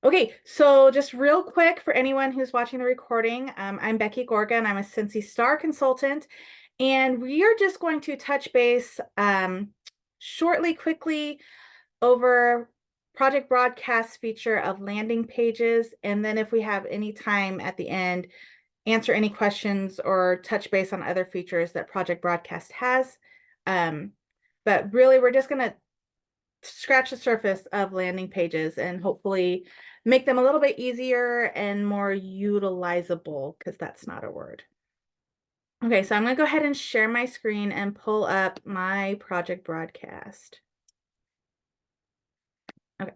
Okay, so just real quick for anyone who's watching the recording, I'm Becky Gorga and I'm a Scentsy Star consultant. And we are just going to touch base shortly, quickly over project broadcast feature of landing pages. And then if we have any time at the end, answer any questions or touch base on other features that project broadcast has. But really, we're just going to scratch the surface of landing pages and hopefully make them a little bit easier and more utilizable, because that's not a word. Okay, so I'm going to go ahead and share my screen and pull up my project broadcast. Okay,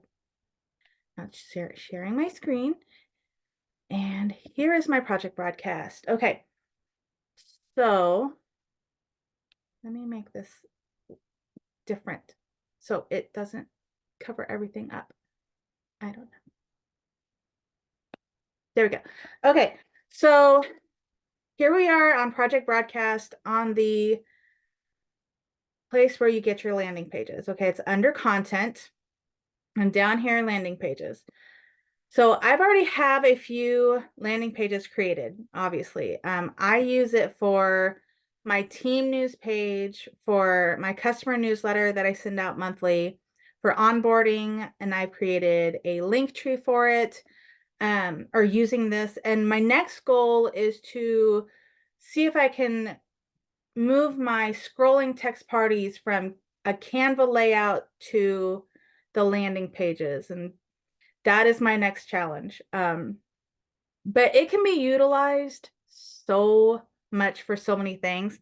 I'm sharing my screen. And here is my project broadcast. Okay, so let me make this different so it doesn't cover everything up. I don't know. There we go. Okay, so here we are on project broadcast on the place where you get your landing pages. Okay, it's under content and down here landing pages. So I've already have a few landing pages created, obviously. I use it for my team news page, for my customer newsletter that I send out monthly, for onboarding, and I've created a link tree for it, or using this. And my next goal is to see if I can move my scrolling text parties from a Canva layout to the landing pages. And that is my next challenge. But it can be utilized so much for so many things.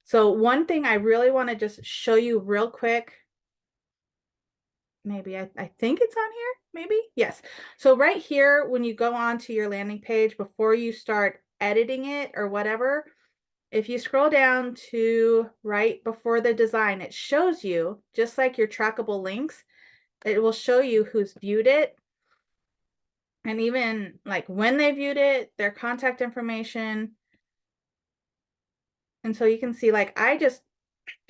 So one thing I really want to just show you real quick, maybe I think it's on here, maybe? Yes. So right here, when you go on to your landing page, before you start editing it or whatever, if you scroll down to right before the design, it shows you, just like your trackable links, it will show you who's viewed it, and even like when they viewed it, their contact information. And so you can see, like, I just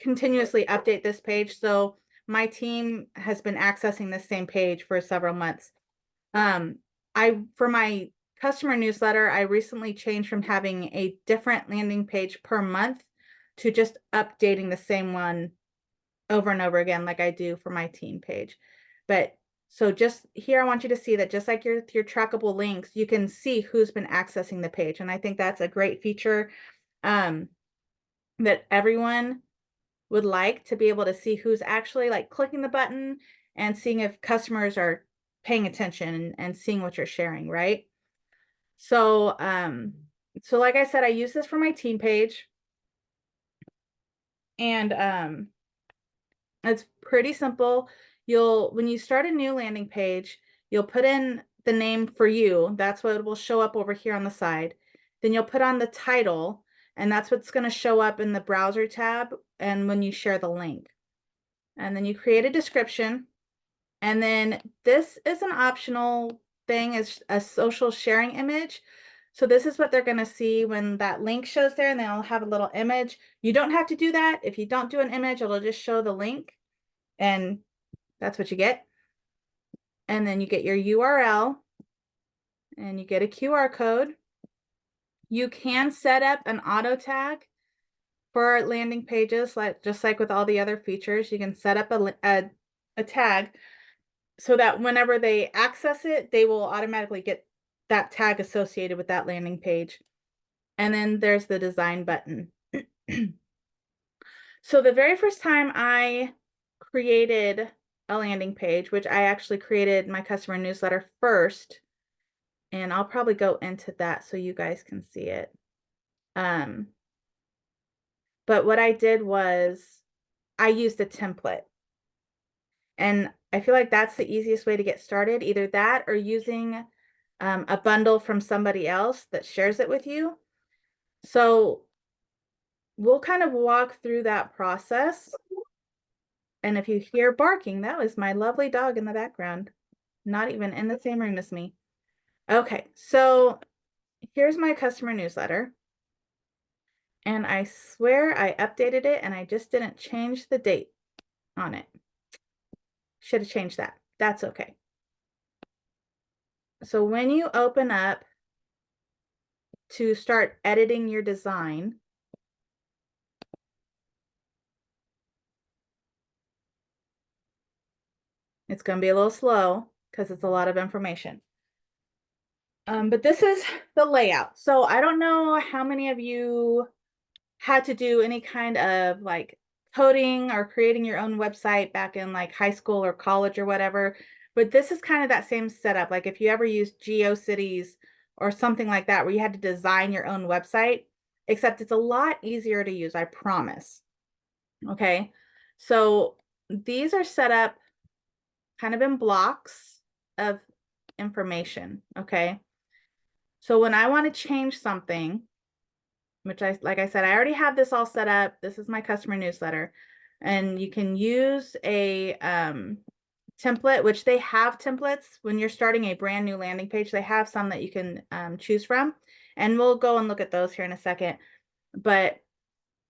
continuously update this page. So my team has been accessing this same page for several months. For my customer newsletter, I recently changed from having a different landing page per month to just updating the same one over and over again, like I do for my team page. But so just here, I want you to see that just like your trackable links, you can see who's been accessing the page. And I think that's a great feature that everyone would like to be able to see who's actually like clicking the button and seeing if customers are paying attention and seeing what you're sharing, right? So, so like I said, I use this for my team page, and it's pretty simple. When you start a new landing page, you'll put in the name for you. That's what will show up over here on the side. Then you'll put on the title, and that's what's going to show up in the browser tab and when you share the link. And then you create a description. And then this is an optional thing, is a social sharing image. So this is what they're going to see when that link shows there, and they'll have a little image. You don't have to do that. If you don't do an image, it'll just show the link, and that's what you get. And then you get your URL, and you get a QR code. You can set up an auto tag for landing pages, just like with all the other features. You can set up a tag so that whenever they access it, they will automatically get that tag associated with that landing page. And then there's the design button. So the very first time I created a landing page, which I actually created my customer newsletter first, and I'll probably go into that so you guys can see it. But what I did was I used a template. And I feel like that's the easiest way to get started, either that or using a bundle from somebody else that shares it with you. So we'll kind of walk through that process. And if you hear barking, that was my lovely dog in the background, not even in the same room as me. Okay, so here's my customer newsletter. And I swear I updated it and I just didn't change the date on it. Should have changed that. That's okay. So when you open up to start editing your design, it's going to be a little slow because it's a lot of information. But this is the layout. So I don't know how many of you had to do any kind of like coding or creating your own website back in like high school or college or whatever, but this is kind of that same setup. Like if you ever used GeoCities or something like that, where you had to design your own website, except it's a lot easier to use, I promise. Okay, so these are set up kind of in blocks of information. Okay, so when I want to change something, which like I said, I already have this all set up. This is my customer newsletter. And you can use a template, which they have templates when you're starting a brand new landing page. They have some that you can choose from. And we'll go and look at those here in a second. But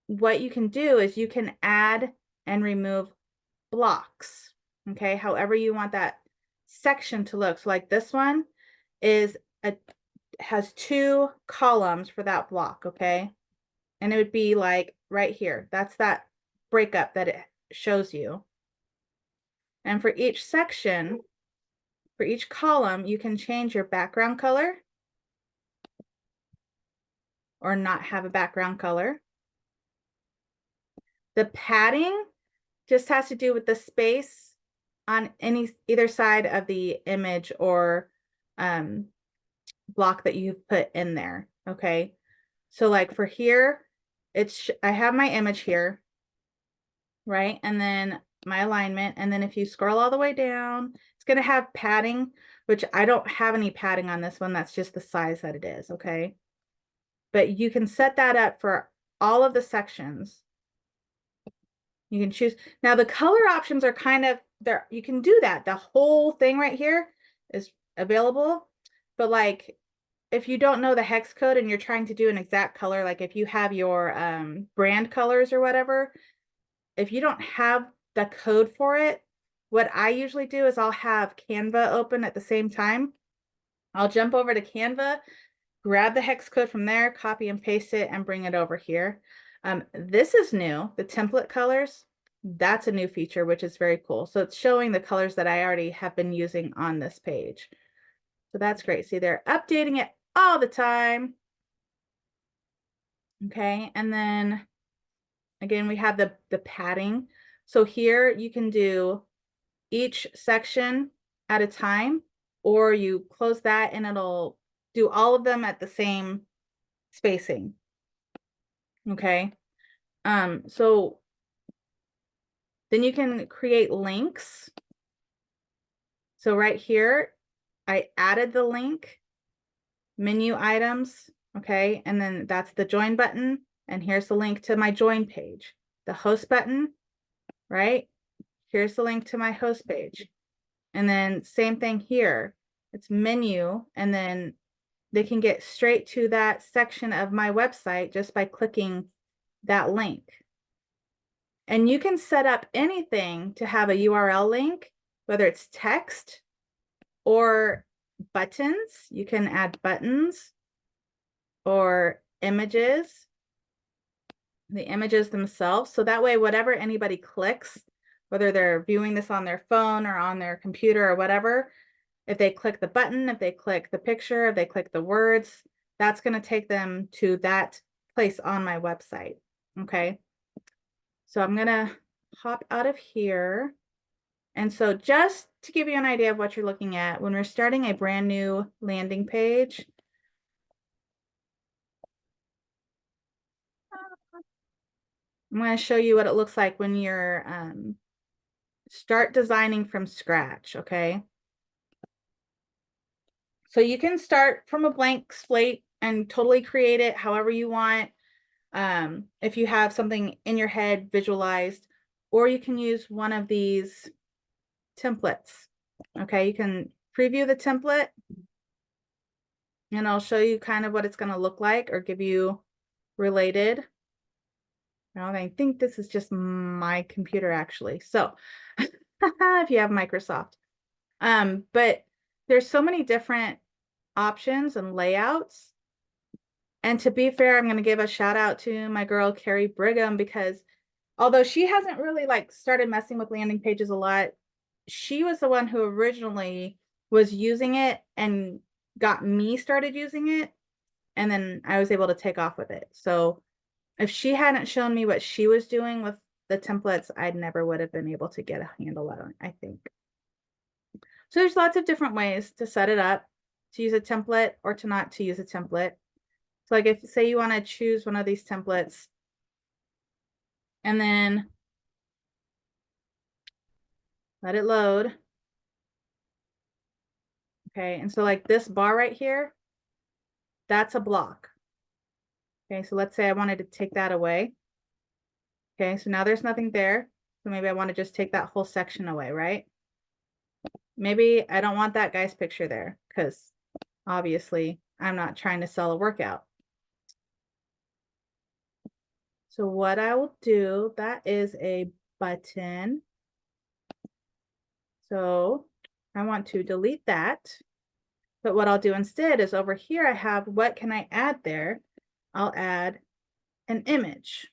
what you can do is you can add and remove blocks, okay? However you want that section to look. So like this one is has 2 columns for that block, okay? And it would be like right here. That's that breakup that it shows you. And for each section, for each column, you can change your background color or not have a background color. The padding just has to do with the space on either side of the image or block that you've put in there, okay? So like for here, I have my image here, right? And then my alignment. And then if you scroll all the way down, it's going to have padding, which I don't have any padding on this one. That's just the size that it is, okay? But you can set that up for all of the sections. You can choose. Now the color options are kind of there. You can do that. The whole thing right here is available. But like if you don't know the hex code and you're trying to do an exact color, like if you have your brand colors or whatever, if you don't have the code for it, what I usually do is I'll have Canva open at the same time. I'll jump over to Canva, grab the hex code from there, copy and paste it, and bring it over here. This is new, the template colors. That's a new feature, which is very cool. So it's showing the colors that I already have been using on this page. So that's great. See, they're updating it all the time. Okay, and then again, we have the padding. So here you can do each section at a time, or you close that and it'll do all of them at the same spacing. Okay. So then you can create links. So right here, I added the link, menu items, okay, and then that's the join button, and here's the link to my join page. The host button, right? Here's the link to my host page. And then same thing here. It's menu, and then they can get straight to that section of my website just by clicking that link. And you can set up anything to have a URL link, whether it's text or buttons. You can add buttons or images, the images themselves. So that way, whatever anybody clicks, whether they're viewing this on their phone or on their computer or whatever, if they click the button, if they click the picture, if they click the words, that's going to take them to that place on my website. Okay. So I'm going to hop out of here. And so just to give you an idea of what you're looking at, when we're starting a brand new landing page, I'm going to show you what it looks like when you're start designing from scratch, okay? So you can start from a blank slate and totally create it however you want. If you have something in your head visualized, or you can use one of these templates. Okay, you can preview the template and I'll show you kind of what it's going to look like or give you related. Now I think this is just my computer actually. So if you have Microsoft, but there's so many different options and layouts. And to be fair, I'm going to give a shout out to my girl, Carrie Brigham, because although she hasn't really like started messing with landing pages a lot, she was the one who originally was using it and got me started using it. And then I was able to take off with it. So if she hadn't shown me what she was doing with the templates, I never would have been able to get a handle on it, I think. So there's lots of different ways to set it up, to use a template or to not to use a template. So like if say you want to choose one of these templates and then let it load. Okay, and so like this bar right here, that's a block. Okay, so let's say I wanted to take that away. Okay, so now there's nothing there. So maybe I want to just take that whole section away, right? Maybe I don't want that guy's picture there because obviously I'm not trying to sell a workout. So what I will do, that is a button. So I want to delete that. But what I'll do instead is over here, I have what can I add there? I'll add an image.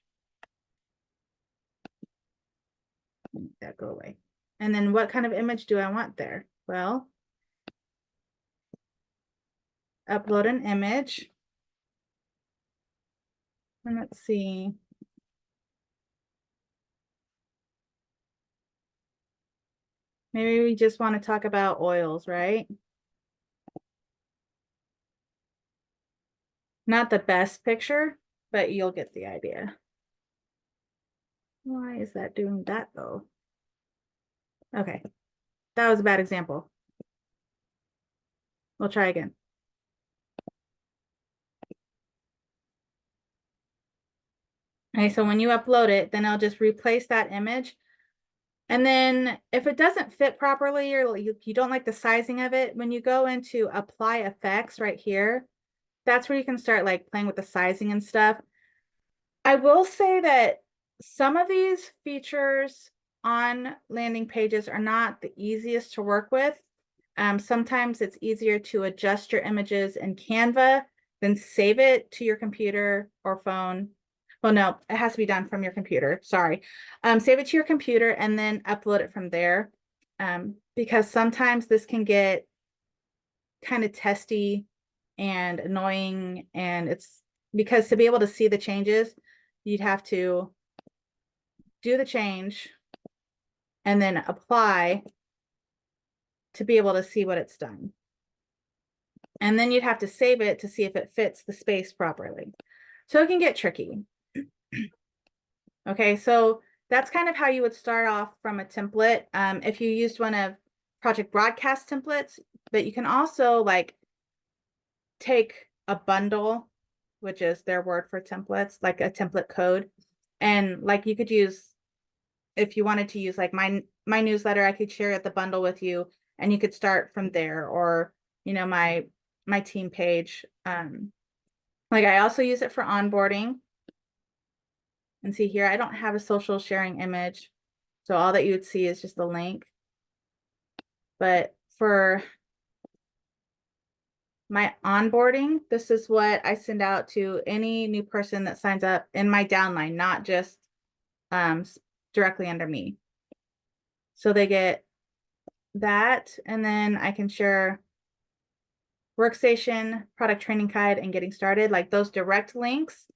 Make that go away. And then what kind of image do I want there? Well, upload an image. And let's see. Maybe we just want to talk about oils, right? Not the best picture, but you'll get the idea. Why is that doing that though? Okay, that was a bad example. We'll try again. Okay, so when you upload it, then I'll just replace that image. And then if it doesn't fit properly or you don't like the sizing of it, when you go into apply effects right here, that's where you can start like playing with the sizing and stuff. I will say that some of these features on landing pages are not the easiest to work with. Sometimes it's easier to adjust your images in Canva than save it to your computer or phone. Well, no, it has to be done from your computer. Sorry. Save it to your computer and then upload it from there. Because sometimes this can get kind of testy and annoying, and it's because to be able to see the changes, you'd have to do the change and then apply to be able to see what it's done. And then you'd have to save it to see if it fits the space properly. So it can get tricky. Okay, so that's kind of how you would start off from a template. If you used one of Project Broadcast templates, but you can also like take a bundle, which is their word for templates, like a template code. And like you could use, if you wanted to use like my newsletter, I could share the bundle with you and you could start from there, or you know, my team page. Like I also use it for onboarding. And see here, I don't have a social sharing image. So all that you would see is just the link. But for my onboarding, this is what I send out to any new person that signs up in my downline, not just directly under me. So they get that, and then I can share workstation, product training guide, and getting started, like those direct links,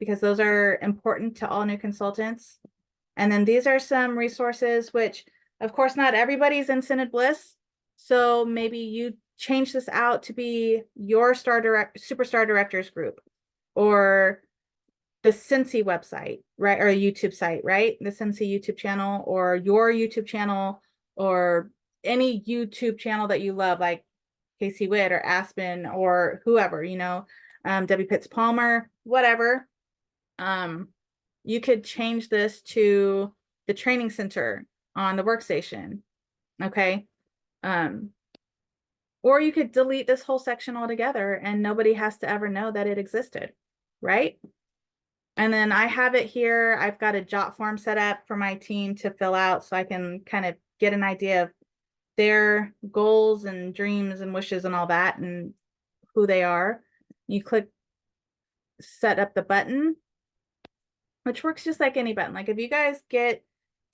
because those are important to all new consultants. And then these are some resources, which of course, not everybody's in Scented Bliss. So maybe you change this out to be your superstar directors group, or the Scentsy website, right? Or a YouTube site, right? The Scentsy YouTube channel, or your YouTube channel, or any YouTube channel that you love, like Casey Witt or Aspen or whoever, you know, Debbie Pitts Palmer, whatever. You could change this to the training center on the workstation. Okay. Or you could delete this whole section altogether and nobody has to ever know that it existed, right? And then I have it here. I've got a jot form set up for my team to fill out so I can kind of get an idea of their goals and dreams and wishes and all that. And who they are. You click set up the button, which works just like any button. Like if you guys get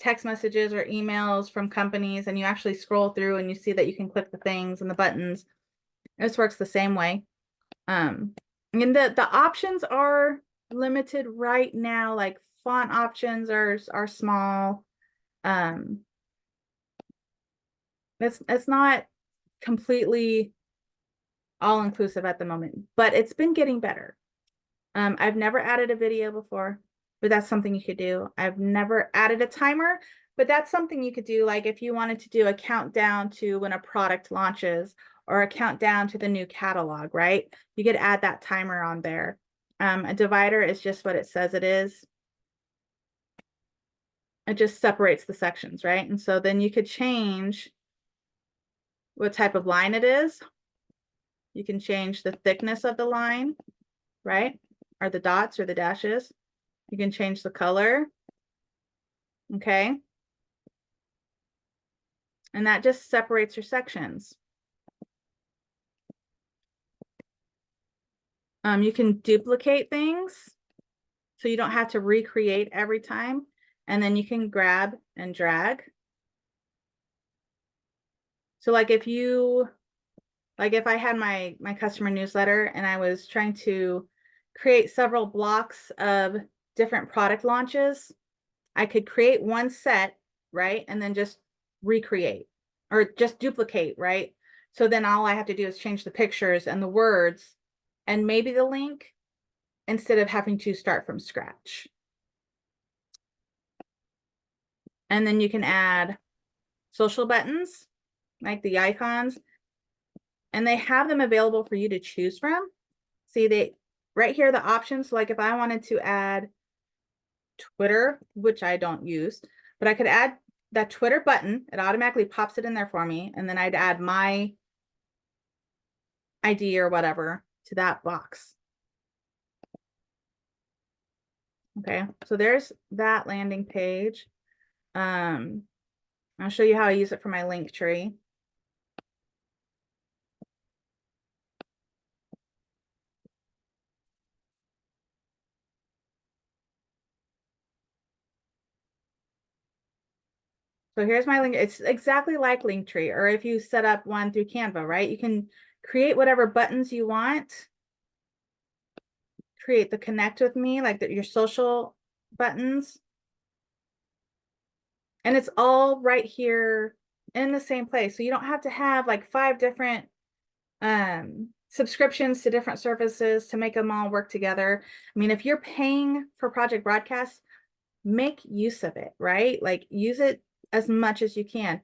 text messages or emails from companies and you actually scroll through and you see that you can click the things and the buttons, this works the same way. And the options are limited right now, like font options are small. It's not completely all inclusive at the moment, but it's been getting better. I've never added a video before, but that's something you could do. I've never added a timer, but that's something you could do. Like if you wanted to do a countdown to when a product launches or a countdown to the new catalog, right? You could add that timer on there. A divider is just what it says it is. It just separates the sections, right? And so then you could change what type of line it is. You can change the thickness of the line, right? Or the dots or the dashes. You can change the color. Okay. And that just separates your sections. You can duplicate things so you don't have to recreate every time. And then you can grab and drag. So like if I had my customer newsletter and I was trying to create several blocks of different product launches, I could create one set, right? And then just recreate or just duplicate, right? So then all I have to do is change the pictures and the words and maybe the link instead of having to start from scratch. And then you can add social buttons, like the icons, and they have them available for you to choose from. See, right here, the options, like if I wanted to add Twitter, which I don't use, but I could add that Twitter button. It automatically pops it in there for me. And then I'd add my ID or whatever to that box. Okay, so there's that landing page. I'll show you how I use it for my link tree. So here's my link. It's exactly like Linktree, or if you set up one through Canva, right? You can create whatever buttons you want. Create the connect with me, like your social buttons. And it's all right here in the same place. So you don't have to have like 5 different subscriptions to different services to make them all work together. I mean, if you're paying for Project Broadcast, make use of it, right? Like use it as much as you can.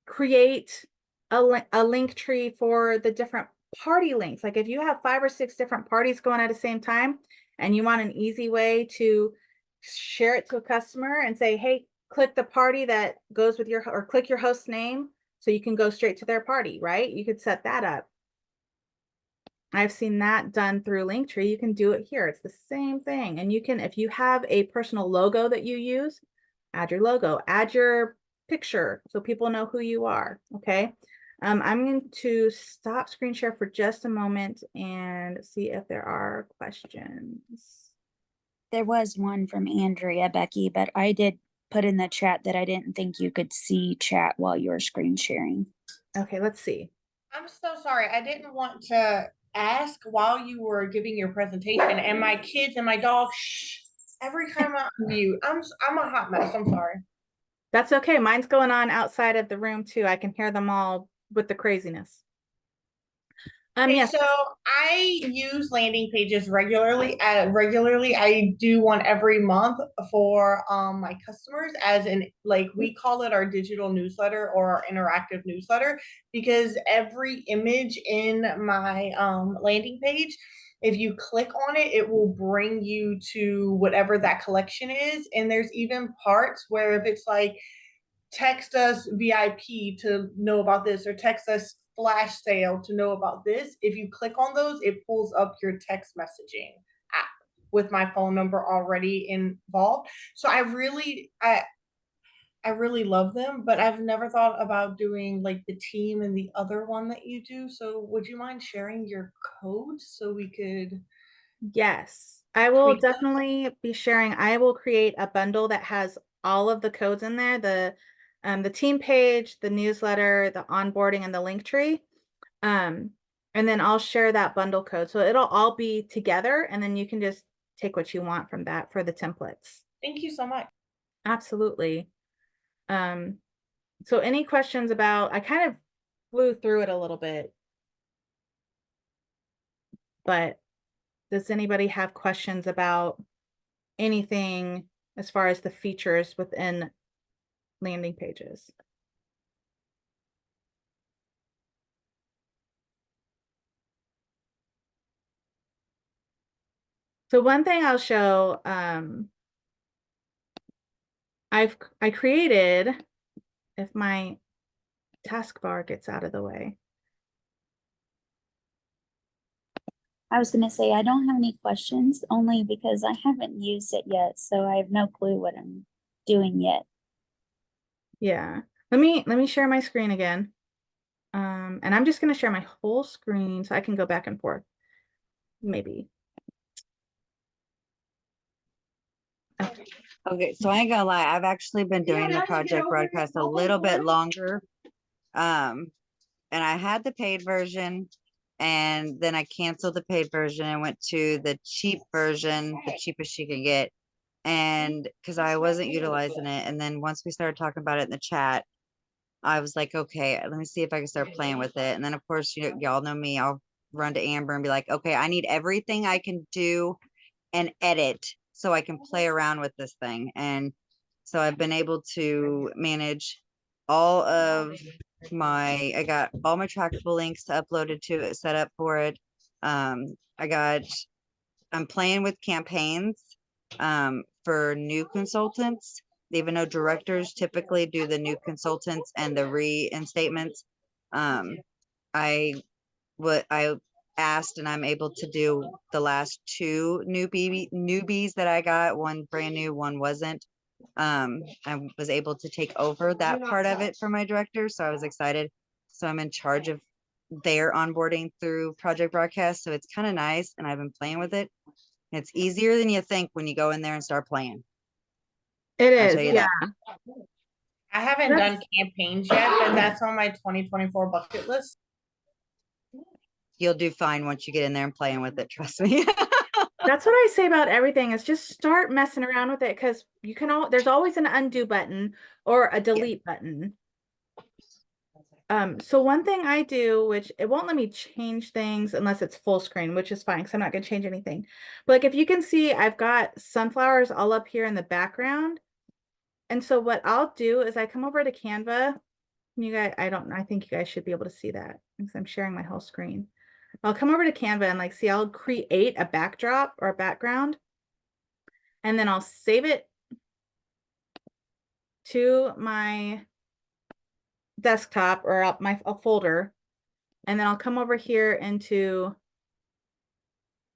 Create a link tree for the different party links. Like if you have 5 or 6 different parties going at the same time and you want an easy way to share it to a customer and say, hey, click the party that goes with your, or click your host's name so you can go straight to their party, right? You could set that up. I've seen that done through Linktree. You can do it here. It's the same thing. And you can, if you have a personal logo that you use, add your logo, add your picture so people know who you are. Okay. I'm going to stop screen share for just a moment and see if there are questions. There was one from Andrea, Becky, but I did put in the chat that I didn't think you could see chat while you were screen sharing. Okay, let's see. I'm so sorry. I didn't want to ask while you were giving your presentation, and my kids and my dog, shh, every time I'm mute. I'm a hot mess. I'm sorry. That's okay. Mine's going on outside of the room too. I can hear them all with the craziness. Okay, Yes. so I use landing pages regularly. I do one every month for my customers, as in, like, we call it our digital newsletter or our interactive newsletter, because every image in my landing page, if you click on it, it will bring you to whatever that collection is. And there's even parts where if it's like, text us VIP to know about this, or text us flash sale to know about this. If you click on those, it pulls up your text messaging app with my phone number already involved. So I really love them, but I've never thought about doing like the team and the other one that you do. So would you mind sharing your codes so we could Yes, I will tweak those? definitely be sharing. I will create a bundle that has all of the codes in there, the team page, the newsletter, the onboarding, and the link tree. Um, and then I'll share that bundle code. So it'll all be together, and then you can just take what you want from that for the templates. Thank you so much. Absolutely. Um, so any questions about, I kind of flew through it a little bit, but does anybody have questions about anything as far as the features within landing pages? So one thing I'll show, I created, if my taskbar gets out of the way. I was gonna say, I don't have any questions, only because I haven't used it yet, so I have no clue what I'm doing yet. Yeah. Let me share my screen again. And I'm just gonna share my whole screen so I can go back and forth. Maybe. Okay. Okay, so I ain't gonna lie, I've actually been doing the project broadcast a little bit longer. And I had the paid version and then I canceled the paid version and went to the cheap version, the cheapest you could get. And because I wasn't utilizing it. And then once we started talking about it in the chat, I was like, okay, let me see if I can start playing with it. And then of course, y'all know me, I'll run to Amber and be like, okay, I need everything I can do and edit so I can play around with this thing. And so I've been able to manage all of I got all my trackable links uploaded to it, set up for it. Um, I got, I'm playing with campaigns for new consultants, even though directors typically do the new consultants and the reinstatements. I what I asked and I'm able to do the last two newbies that I got, one brand new, one wasn't. I was able to take over that part of it for my director, so I was excited. So I'm in charge of their onboarding through Project Broadcast, so it's kind of nice, and I've been playing with it. It's easier than you think when you go in there and start playing. It I'll is, tell you yeah. that. I haven't That's done campaigns yet, but that's on my 2024 bucket list. You'll do fine once you get in there and playing with it, trust me. that's what I say about everything is just start messing around with it because you can there's always an undo button or a delete button. So one thing I do, which it won't let me change things unless it's full screen, which is fine because I'm not going to change anything. But like if you can see, I've got sunflowers all up here in the background. And so what I'll do is I come over to Canva. You guys, I think you guys should be able to see that because I'm sharing my whole screen. I'll come over to Canva and like, see, I'll create a backdrop or a background, and then I'll save it to my desktop or up a folder. And then I'll come over here into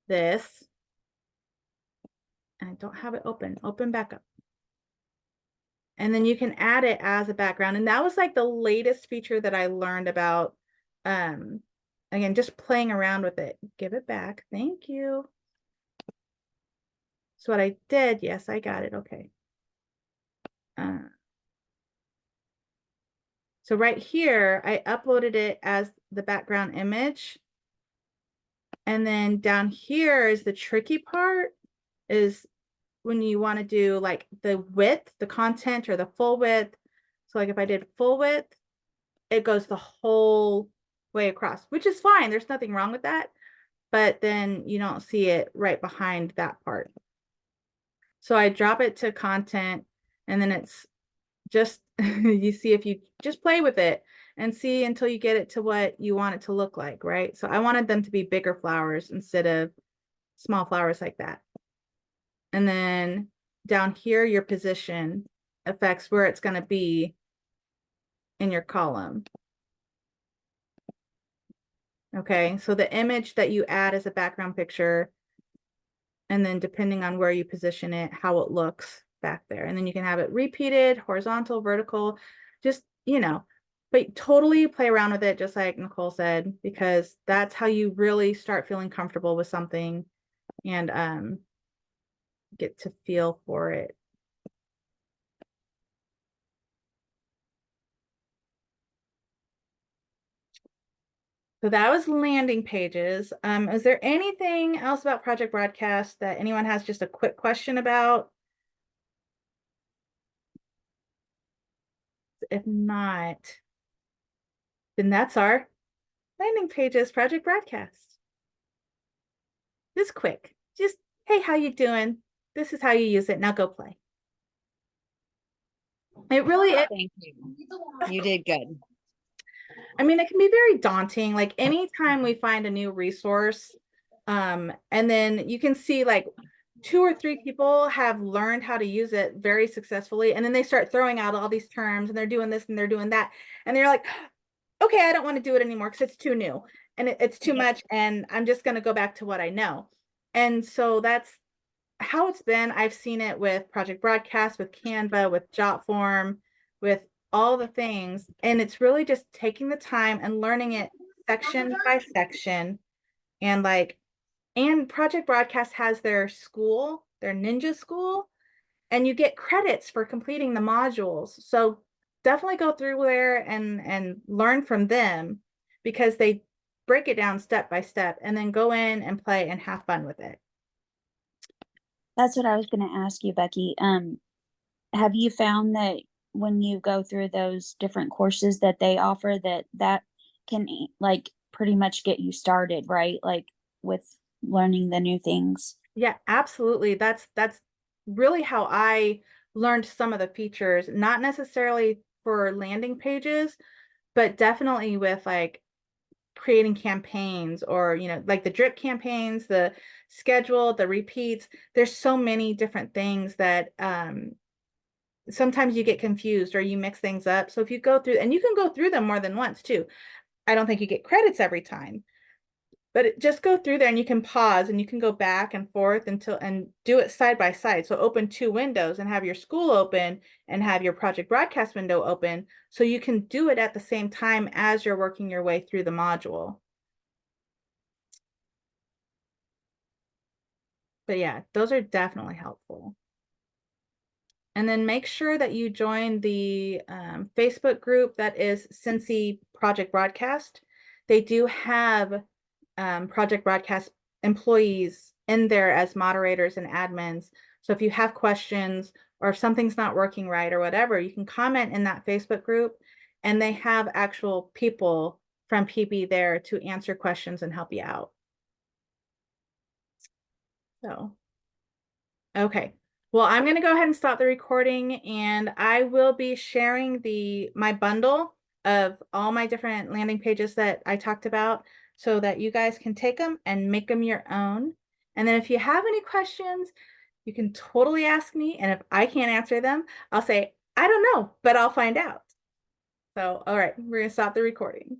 this. And I don't have it open back up. And then you can add it as a background. And that was like the latest feature that I learned about, again, just playing around with it. Give it back. Thank you. So what I did, yes, I got it. Okay. So right here, I uploaded it as the background image. And then down here is the tricky part, is when you want to do like the width, the content or the full width. So like if I did full width, it goes the whole way across, which is fine. There's nothing wrong with that. But then you don't see it right behind that part. So I drop it to content, and then it's just, you see, if you just play with it and see until you get it to what you want it to look like, right? So I wanted them to be bigger flowers instead of small flowers like that. And then down here, your position affects where it's going to be in your column. Okay, so the image that you add as a background picture, and then depending on where you position it, how it looks, back there. And then you can have it repeated, horizontal, vertical, just, you know, but totally play around with it, just like Nicole said, because that's how you really start feeling comfortable with something and get to feel for it. So that was landing pages. Is there anything else about Project Broadcast that anyone has just a quick question about? If not, then that's our landing pages Project Broadcast. Just quick, just, hey, how you doing? This is how you use it. Now go play. It really is. Thank you. You did good. I mean, it can be very daunting. Like anytime we find a new resource, and then you can see like 2 or 3 people have learned how to use it very successfully, and then they start throwing out all these terms and they're doing this and they're doing that, and they're like, okay, I don't want to do it anymore because it's too new and it's too much, and I'm just going to go back to what I know. And so that's how it's been. I've seen it with Project Broadcast, with Canva, with Jotform, with all the things. And it's really just taking the time and learning it section by section. And like, and Project Broadcast has their school, their ninja school, and you get credits for completing the modules. So definitely go through there and learn from them, because they break it down step by step, and then go in and play and have fun with it. That's what I was going to ask you, Becky. Have you found that when you go through those different courses that they offer, that can like pretty much get you started, right? Like with learning the new things. Yeah, absolutely. That's really how I learned some of the features, not necessarily for landing pages, but definitely with like creating campaigns, or, you know, like the drip campaigns, the schedule, the repeats. There's so many different things that sometimes you get confused or you mix things up. So if you go through, and you can go through them more than once too. I don't think you get credits every time, but just go through there and you can pause and you can go back and forth until, and do it side by side. So open 2 windows and have your school open and have your Project Broadcast window open, so you can do it at the same time as you're working your way through the module. But yeah, those are definitely helpful. And then make sure that you join the Facebook group that is Scentsy Project Broadcast. They do have Project Broadcast employees in there as moderators and admins. So if you have questions, or if something's not working right or whatever, you can comment in that Facebook group, and they have actual people from PB there to answer questions and help you out. So, okay. Well, I'm going to go ahead and stop the recording, and I will be sharing my bundle of all my different landing pages that I talked about, so that you guys can take them and make them your own. And then if you have any questions, you can totally ask me. And if I can't answer them, I'll say, I don't know, but I'll find out. So, all right, we're going to stop the recording.